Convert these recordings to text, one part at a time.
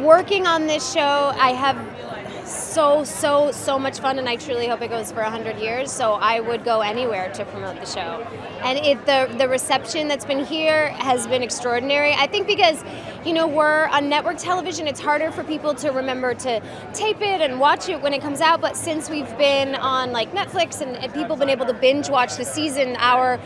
Working on this show, I have so much fun, and I truly hope it goes for 100 years, so I would go anywhere to promote the show. And the reception that's been here has been extraordinary. I think because, we're on network television, it's harder for people to remember to tape it and watch it when it comes out, but since we've been on like Netflix and people have been able to binge watch the season, our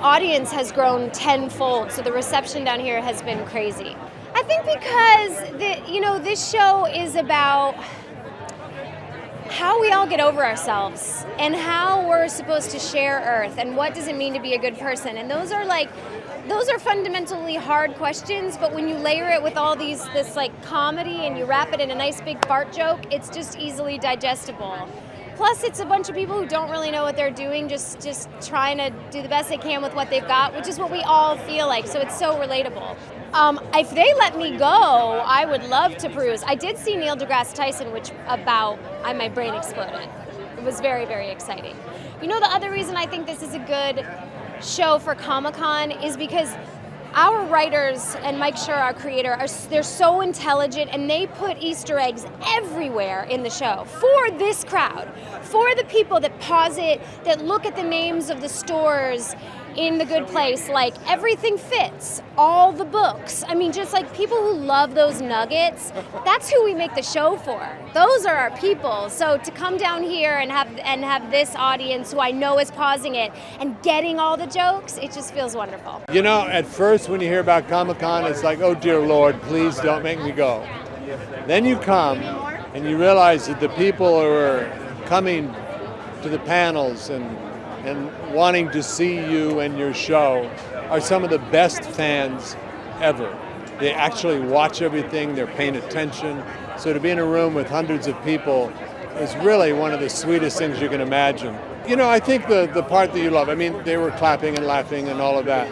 audience has grown tenfold, so the reception down here has been crazy. I think because this show is about how we all get over ourselves and how we're supposed to share Earth and what does it mean to be a good person. And those are fundamentally hard questions, but when you layer it with all this comedy and you wrap it in a nice big fart joke, it's just easily digestible. Plus, it's a bunch of people who don't really know what they're doing, just trying to do the best they can with what they've got, which is what we all feel like, so it's so relatable. If they let me go, I would love to peruse. I did see Neil deGrasse Tyson, my brain exploded. It was very, very exciting. The other reason I think this is a good show for Comic-Con is because our writers and Mike Schur, our creator, they're so intelligent, and they put Easter eggs everywhere in the show for this crowd, for the people that pause it, that look at the names of the stores in The Good Place, like everything fits, all the books. I mean, just like people who love those nuggets, that's who we make the show for. Those are our people. So to come down here and have this audience who I know is pausing it and getting all the jokes, it just feels wonderful. At first when you hear about Comic-Con, it's like, oh dear Lord, please don't make me go. Then you come and you realize that the people who are coming to the panels and wanting to see you and your show are some of the best fans ever. They actually watch everything, they're paying attention. So to be in a room with hundreds of people is really one of the sweetest things you can imagine. I think the part that you love, they were clapping and laughing and all of that,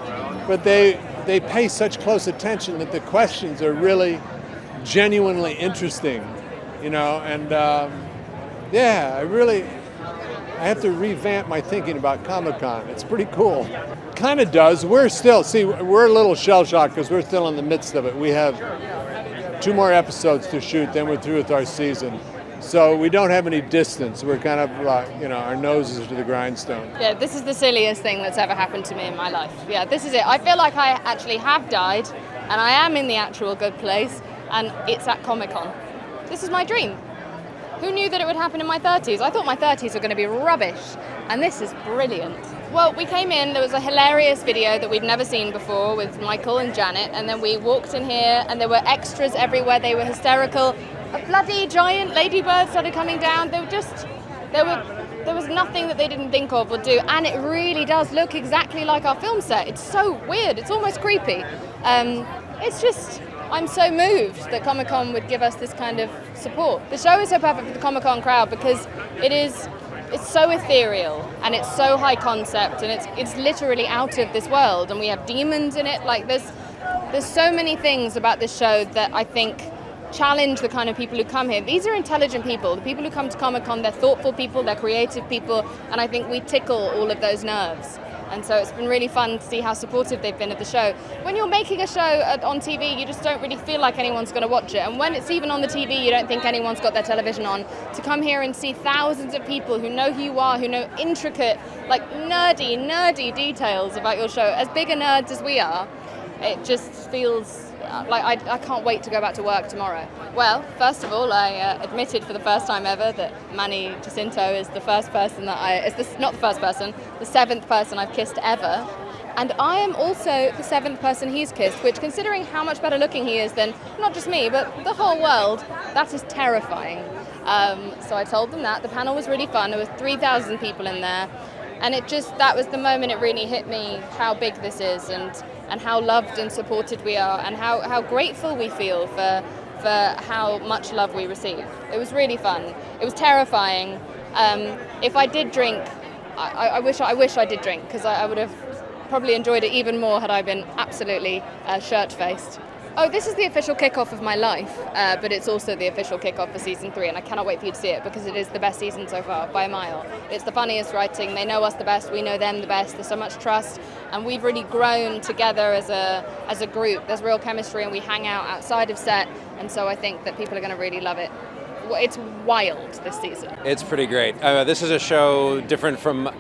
but they pay such close attention that the questions are really genuinely interesting, I have to revamp my thinking about Comic-Con. It's pretty cool. Kind of does. We're a little shell-shocked because we're still in the midst of it. We have 2 more episodes to shoot, then we're through with our season. So we don't have any distance. We're kind of our noses to the grindstone. Yeah, this is the silliest thing that's ever happened to me in my life. Yeah, this is it. I feel like I actually have died, and I am in the actual good place, and it's at Comic-Con. This is my dream. Who knew that it would happen in my 30s? I thought my 30s were going to be rubbish, and this is brilliant. Well, we came in, there was a hilarious video that we'd never seen before with Michael and Janet, and then we walked in here, and there were extras everywhere. They were hysterical. A bloody giant ladybird started coming down. There was nothing that they didn't think of or do, and it really does look exactly like our film set. It's so weird. It's almost creepy. I'm so moved that Comic-Con would give us this kind of support. The show is so perfect for the Comic-Con crowd because it's so ethereal and it's so high concept and it's literally out of this world, and we have demons in it. Like there's so many things about this show that I think challenge the kind of people who come here. These are intelligent people. The people who come to Comic-Con, they're thoughtful people, they're creative people, and I think we tickle all of those nerves. And so it's been really fun to see how supportive they've been of the show. When you're making a show on TV, you just don't really feel like anyone's going to watch it. And when it's even on the TV, you don't think anyone's got their television on. To come here and see thousands of people who know who you are, who know intricate, nerdy details about your show, as big a nerds as we are, it just feels like I can't wait to go back to work tomorrow. Well, first of all, I admitted for the first time ever that Manny Jacinto is the first person the 7th person I've kissed ever. And I am also the 7th person he's kissed, which, considering how much better looking he is than not just me, but the whole world, that is terrifying. So I told them that. The panel was really fun. There were 3,000 people in there. And that was the moment it really hit me how big this is and how loved and supported we are and how grateful we feel for how much love we receive. It was really fun. It was terrifying. If I did drink, I wish I did drink, because I would have probably enjoyed it even more had I been absolutely shirt-faced. Oh, this is the official kickoff of my life, but it's also the official kickoff for season 3, and I cannot wait for you to see it because it is the best season so far by a mile. It's the funniest writing. They know us the best. We know them the best. There's so much trust, and we've really grown together as a group. There's real chemistry, and we hang out outside of set, and so I think that people are going to really love it. It's wild this season. It's pretty great. This is a show different from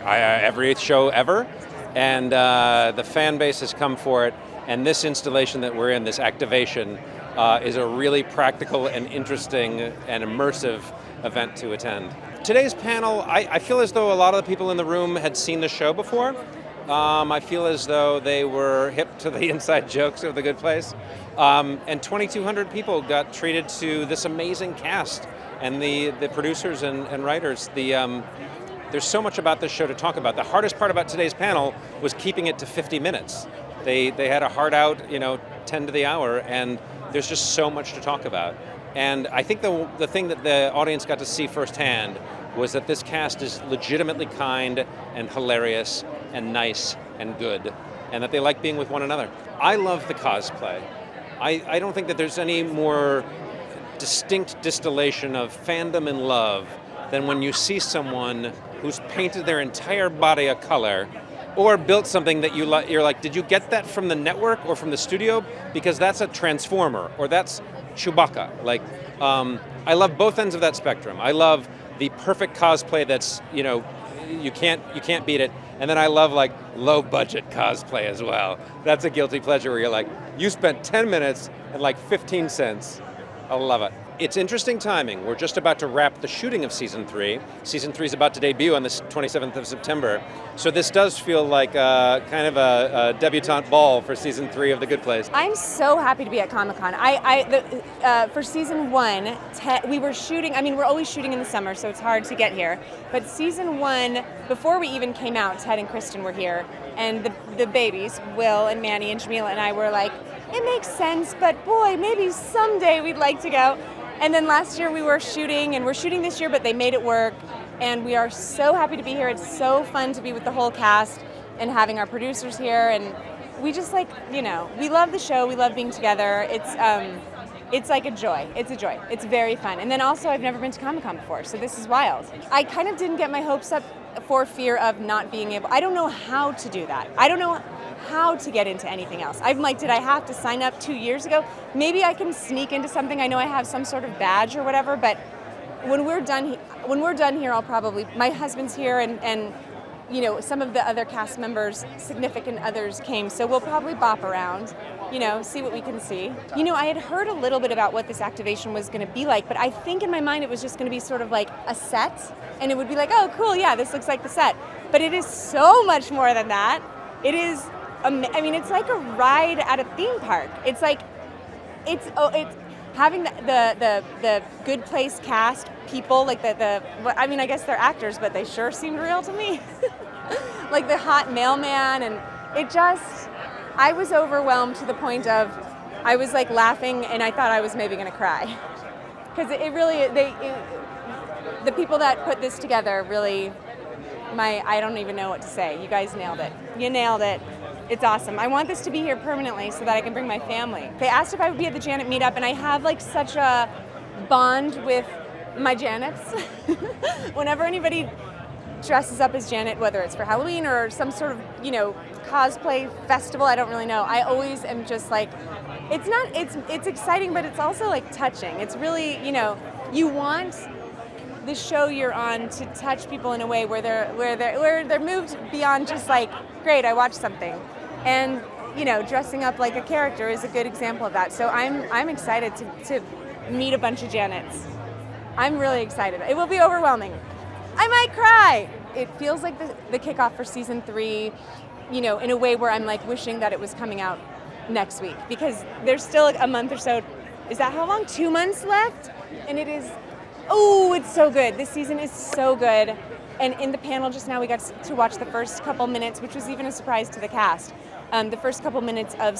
every show ever, and the fan base has come for it. And this installation that we're in, this activation, is a really practical and interesting and immersive event to attend. Today's panel, I feel as though a lot of the people in the room had seen the show before. I feel as though they were hip to the inside jokes of The Good Place. And 2,200 people got treated to this amazing cast and the producers and writers. There's so much about this show to talk about. The hardest part about today's panel was keeping it to 50 minutes. They had a hard out, 10 to the hour, and there's just so much to talk about. And I think the thing that the audience got to see firsthand was that this cast is legitimately kind and hilarious and nice and good, and that they like being with one another. I love the cosplay. I don't think that there's any more distinct distillation of fandom and love than when you see someone who's painted their entire body a color or built something that you're like, did you get that from the network or from the studio? Because that's a Transformer, or that's Chewbacca. I love both ends of that spectrum. I love the perfect cosplay that's, you can't beat it. And then I love low budget cosplay as well. That's a guilty pleasure where you're like, you spent 10 minutes and 15 cents. I love it. It's interesting timing. We're just about to wrap the shooting of season 3. Season 3 is about to debut on the 27th of September. So this does feel like kind of a debutante ball for season 3 of The Good Place. I'm so happy to be at Comic-Con. For season 1, we were shooting, we're always shooting in the summer, so it's hard to get here. But season 1, before we even came out, Ted and Kristen were here, and the babies, Will and Manny and Jameela and I were like, it makes sense, but boy, maybe someday we'd like to go. And then last year we were shooting, and we're shooting this year, but they made it work. And we are so happy to be here. It's so fun to be with the whole cast and having our producers here. And we just we love the show. We love being together. It's like a joy. It's a joy. It's very fun. And then also I've never been to Comic-Con before, so this is wild. I kind of didn't get my hopes up for fear of not being able. I don't know how to do that. I don't know how to get into anything else. I'm like, did I have to sign up 2 years ago? Maybe I can sneak into something. I know I have some sort of badge or whatever, but when we're done here, I'll probably, my husband's here and some of the other cast members, significant others came, so we'll probably bop around, see what we can see. I had heard a little bit about what this activation was going to be like, but I think in my mind it was just going to be sort of like a set, and it would be like, oh, cool, yeah, this looks like the set. But it is so much more than that. It is, it's like a ride at a theme park. It's like, it's having the Good Place cast people, I guess they're actors, but they sure seemed real to me. Like the hot mailman, and I was overwhelmed to the point of, I was laughing, and I thought I was maybe going to cry. Because the people that put this together really, I don't even know what to say. You guys nailed it. You nailed it. It's awesome. I want this to be here permanently so that I can bring my family. They asked if I would be at the Janet meetup, and I have such a bond with my Janets. Whenever anybody dresses up as Janet, whether it's for Halloween or some sort of, cosplay festival, I don't really know. I always am just it's exciting, but it's also touching. It's really, you want the show you're on to touch people in a way where they're moved beyond just great, I watched something. And dressing up like a character is a good example of that. So I'm excited to meet a bunch of Janets. I'm really excited. It will be overwhelming. I might cry. It feels like the kickoff for season 3, in a way where I'm wishing that it was coming out next week, because there's still a month or so. Is that how long? 2 months left? And it is, it's so good. This season is so good. And in the panel just now, we got to watch the first couple minutes, which was even a surprise to the cast. The first couple minutes of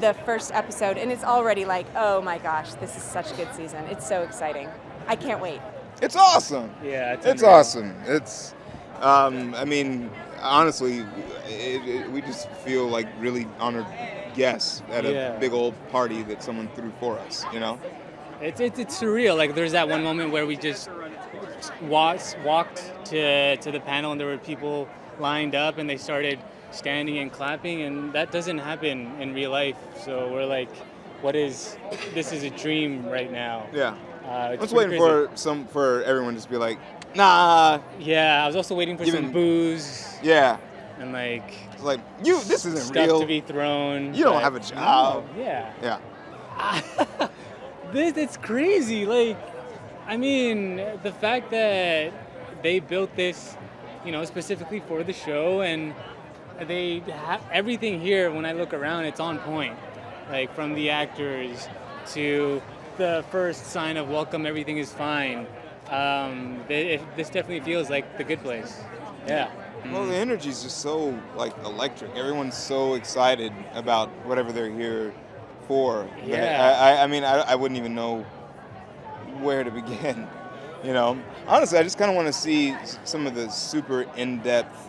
the first episode, and it's already oh my gosh, this is such a good season. It's so exciting. I can't wait. It's awesome. Yeah, it's awesome. It's, honestly, we just feel really honored guests at Yeah. a big old party that someone threw for us, you know? It's surreal. Like there's that one moment where we just walked to the panel and there were people lined up and they started standing and clapping, and that doesn't happen in real life. So we're like, this is a dream right now. Yeah. I It's was pretty waiting crazy. for everyone to just be like, nah. Yeah, I was also waiting for some Even- booze Yeah. and like It's like, this isn't stuff real. to be thrown. You don't but have a job. no, yeah. Yeah. It's crazy. Like, I mean, the fact that they built this, specifically for the show, and they have everything here. When I look around, it's on point. Like from the actors to the first sign of welcome, everything is fine. This definitely feels like the good place. Yeah. Well, the energy's just so electric. Everyone's so excited about whatever they're here for. Yeah. I mean, I wouldn't even know where to begin. Honestly, I just kind of want to see some of the super in-depth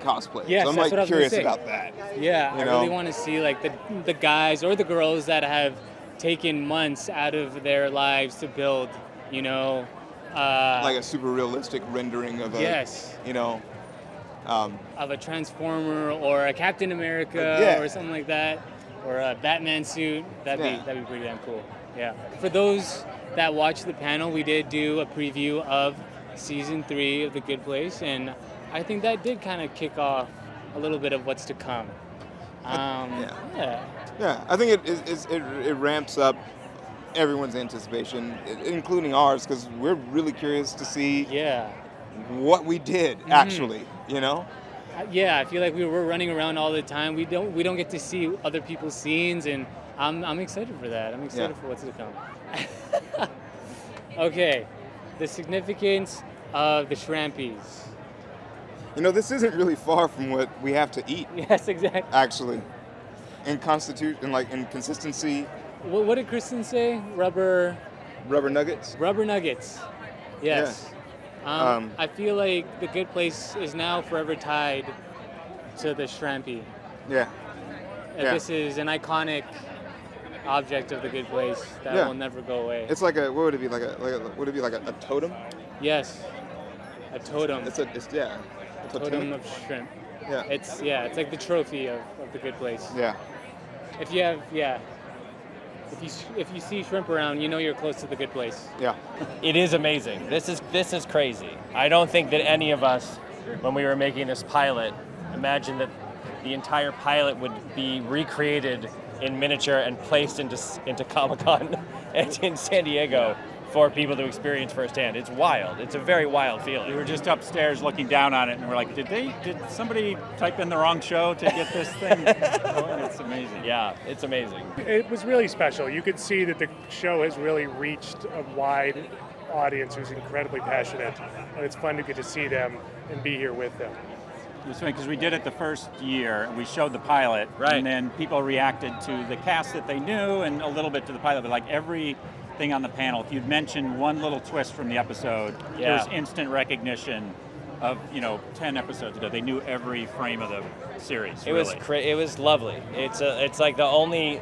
cosplay. Yes, so I'm that's what I was curious gonna say. about that. Yeah, You I know? really want to see the guys or the girls that have taken months out of their lives to build, Like a super realistic rendering of a, yes, of a Transformer or a Captain America Yeah. or something like that, or a Batman suit. That'd Yeah. be pretty damn cool. Yeah. For those that watched the panel, we did do a preview of season 3 of The Good Place, and I think that did kind of kick off a little bit of what's to come. Yeah. Yeah, I think it ramps up everyone's anticipation, including ours, because we're really curious to see Yeah. what we did actually. Yeah, I feel like we're running around all the time. We don't get to see other people's scenes, and I'm excited for that. I'm excited for what's to come. Okay, the significance of the Shrampies. This isn't really far from what we have to eat. Yes, exactly. Actually, in consistency. What did Kristen say? Rubber Nuggets. Rubber nuggets. Yes. I feel like The Good Place is now forever tied to the Shrampy. Yeah. This is an iconic object of The Good Place that will never go away. It's like what would it be would it be like a totem? Yes. A totem. It's a totem of shrimp. Yeah. It's like the trophy of The Good Place. Yeah. If you see shrimp around, you're close to The Good Place. Yeah. It is amazing. This is crazy. I don't think that any of us, when we were making this pilot, imagined that the entire pilot would be recreated in miniature and placed into Comic-Con in San Diego for people to experience firsthand. It's wild. It's a very wild feeling. We were just upstairs looking down on it, and we're like, did somebody type in the wrong show to get this thing going? It's amazing. Yeah, it's amazing. It was really special. You could see that the show has really reached a wide audience who's incredibly passionate, and it's fun to get to see them and be here with them. It was funny because we did it the first year, and we showed the pilot, Right. and then people reacted to the cast that they knew and a little bit to the pilot, but like everything on the panel, if you'd mentioned one little twist from the episode, there was instant recognition of 10 episodes ago. They knew every frame of the series. It really. it was lovely. It's like the only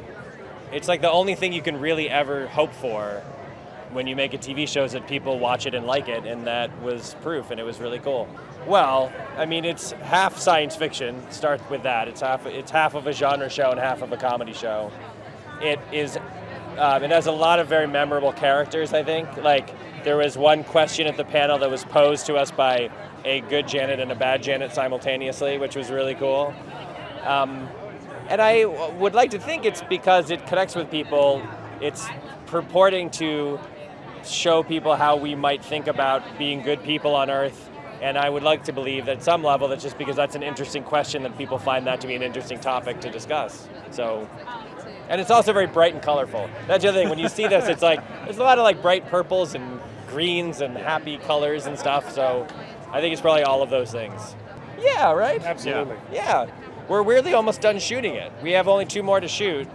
thing you can really ever hope for when you make a TV show is that people watch it and like it, and that was proof, and it was really cool. Well, I mean, it's half science fiction. Start with that. It's half of a genre show and half of a comedy show. It is. It has a lot of very memorable characters, I think. Like, there was one question at the panel that was posed to us by a good Janet and a bad Janet simultaneously, which was really cool. And I would like to think it's because it connects with people. It's purporting to show people how we might think about being good people on Earth. And I would like to believe that at some level that's just because that's an interesting question that people find that to be an interesting topic to discuss. So, and it's also very bright and colorful. That's the other thing. When you see this, it's like, there's a lot of like bright purples and greens and happy colors and stuff. So I think it's probably all of those things. Yeah, right? Absolutely. Yeah. We're weirdly almost done shooting it. We have only 2 more to shoot,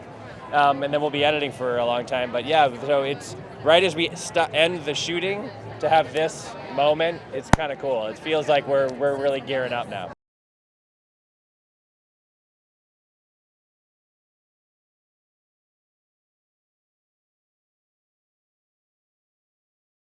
and then we'll be editing for a long time. But yeah, so it's right as we end the shooting to have this moment. It's kind of cool. It feels like we're really gearing up now.